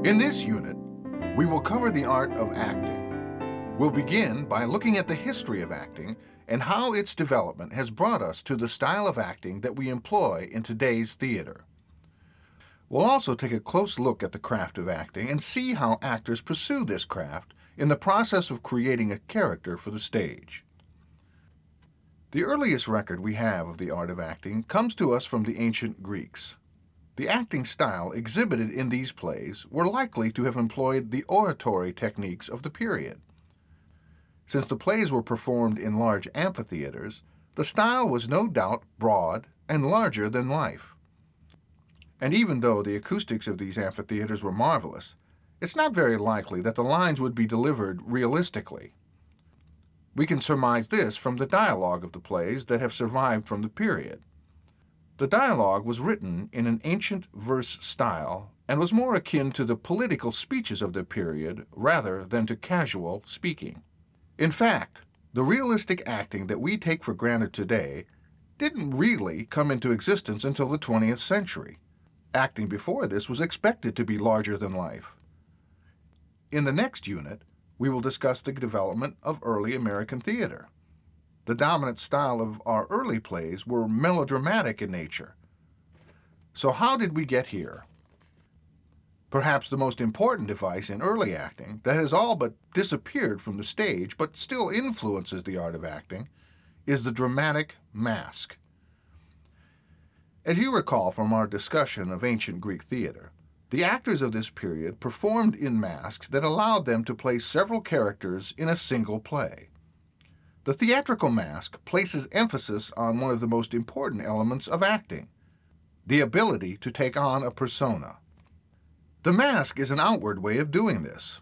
In this unit, we will cover the art of acting. We'll begin by looking at the history of acting and how its development has brought us to the style of acting that we employ in today's theater. We'll also take a close look at the craft of acting and see how actors pursue this craft in the process of creating a character for the stage. The earliest record we have of the art of acting comes to us from the ancient Greeks. The acting style exhibited in these plays were likely to have employed the oratory techniques of the period. Since the plays were performed in large amphitheaters, the style was no doubt broad and larger than life. And even though the acoustics of these amphitheaters were marvelous, it's not very likely that the lines would be delivered realistically. We can surmise this from the dialogue of the plays that have survived from the period. The dialogue was written in an ancient verse style and was more akin to the political speeches of the period rather than to casual speaking. In fact, the realistic acting that we take for granted today didn't really come into existence until the 20th century. Acting before this was expected to be larger than life. In the next unit, we will discuss the development of early American theater. The dominant style of our early plays were melodramatic in nature. So how did we get here? Perhaps the most important device in early acting that has all but disappeared from the stage but still influences the art of acting is the dramatic mask. As you recall from our discussion of ancient Greek theater, the actors of this period performed in masks that allowed them to play several characters in a single play. The theatrical mask places emphasis on one of the most important elements of acting, the ability to take on a persona. The mask is an outward way of doing this,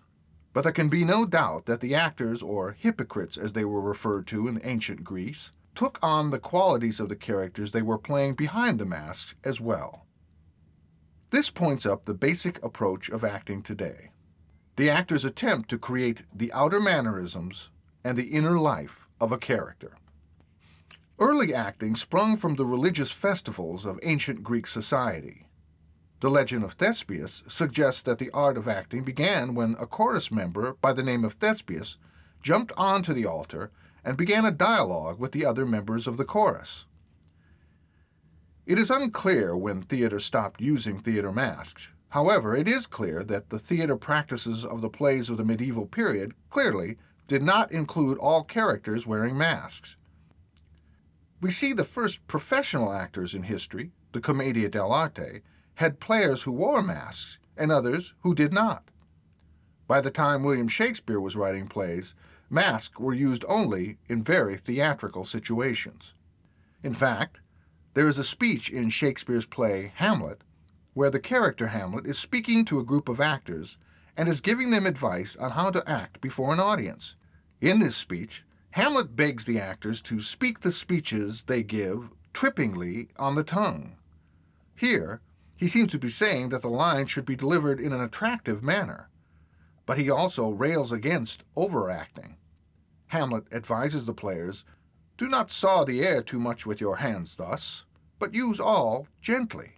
but there can be no doubt that the actors, or hypocrites as they were referred to in ancient Greece, took on the qualities of the characters they were playing behind the mask as well. This points up the basic approach of acting today. The actors attempt to create the outer mannerisms and the inner life of a character. Early acting sprung from the religious festivals of ancient Greek society. The legend of Thespius suggests that the art of acting began when a chorus member by the name of Thespius jumped onto the altar and began a dialogue with the other members of the chorus. It is unclear when theater stopped using theater masks. However, it is clear that the theater practices of the plays of the medieval period clearly did not include all characters wearing masks. We see the first professional actors in history, the Commedia dell'arte, had players who wore masks and others who did not. By the time William Shakespeare was writing plays, masks were used only in very theatrical situations. In fact, there is a speech in Shakespeare's play Hamlet where the character Hamlet is speaking to a group of actors and is giving them advice on how to act before an audience. In this speech, Hamlet begs the actors to speak the speeches they give trippingly on the tongue. Here, he seems to be saying that the lines should be delivered in an attractive manner, but he also rails against overacting. Hamlet advises the players, "Do not saw the air too much with your hands thus, but use all gently,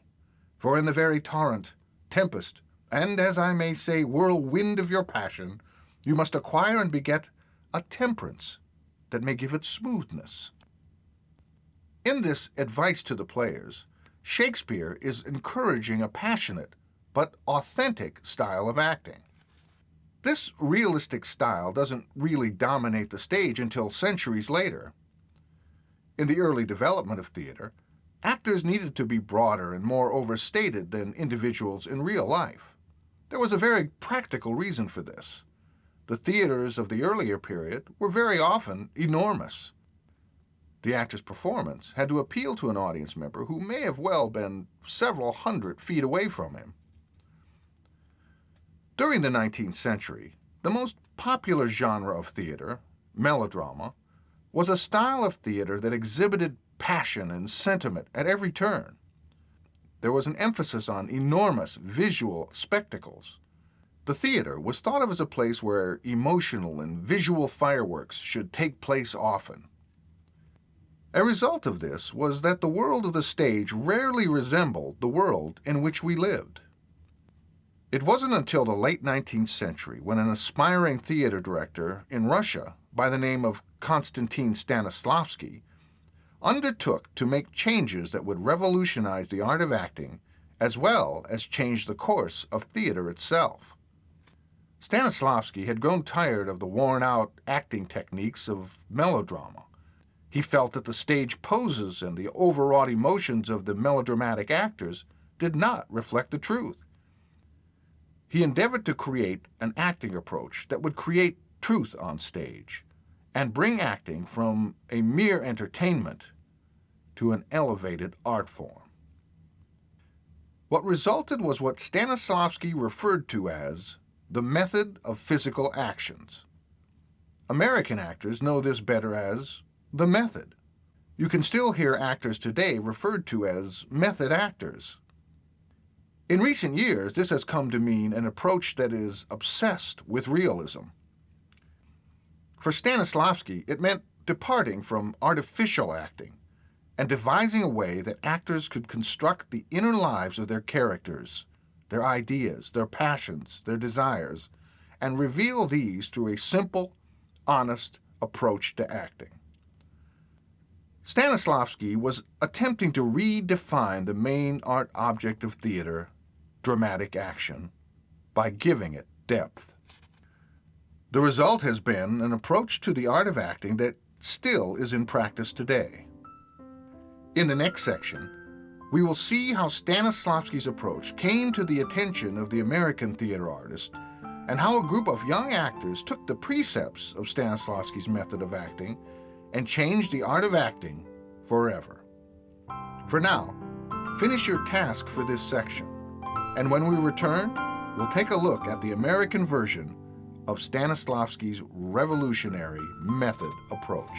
for in the very torrent, tempest, and, as I may say, whirlwind of your passion, you must acquire and beget a temperance that may give it smoothness." In this advice to the players, Shakespeare is encouraging a passionate but authentic style of acting. This realistic style doesn't really dominate the stage until centuries later. In the early development of theater, actors needed to be broader and more overstated than individuals in real life. There was a very practical reason for this. The theaters of the earlier period were very often enormous. The actor's performance had to appeal to an audience member who may have well been several hundred feet away from him. During the 19th century, the most popular genre of theater, melodrama, was a style of theater that exhibited passion and sentiment at every turn. There was an emphasis on enormous visual spectacles. The theater was thought of as a place where emotional and visual fireworks should take place often. A result of this was that the world of the stage rarely resembled the world in which we lived. It wasn't until the late 19th century when an aspiring theater director in Russia by the name of Konstantin Stanislavski undertook to make changes that would revolutionize the art of acting as well as change the course of theater itself. Stanislavski had grown tired of the worn-out acting techniques of melodrama. He felt that the stage poses and the overwrought emotions of the melodramatic actors did not reflect the truth. He endeavored to create an acting approach that would create truth on stage and bring acting from a mere entertainment to an elevated art form. What resulted was what Stanislavski referred to as the method of physical actions. American actors know this better as the method. You can still hear actors today referred to as method actors. In recent years, this has come to mean an approach that is obsessed with realism. For Stanislavski, it meant departing from artificial acting and devising a way that actors could construct the inner lives of their characters, their ideas, their passions, their desires, and reveal these through a simple, honest approach to acting. Stanislavski was attempting to redefine the main art object of theater, dramatic action, by giving it depth. The result has been an approach to the art of acting that still is in practice today. In the next section, we will see how Stanislavski's approach came to the attention of the American theater artist and how a group of young actors took the precepts of Stanislavski's method of acting and changed the art of acting forever. For now, finish your task for this section, and when we return, we'll take a look at the American version of Stanislavski's revolutionary method approach.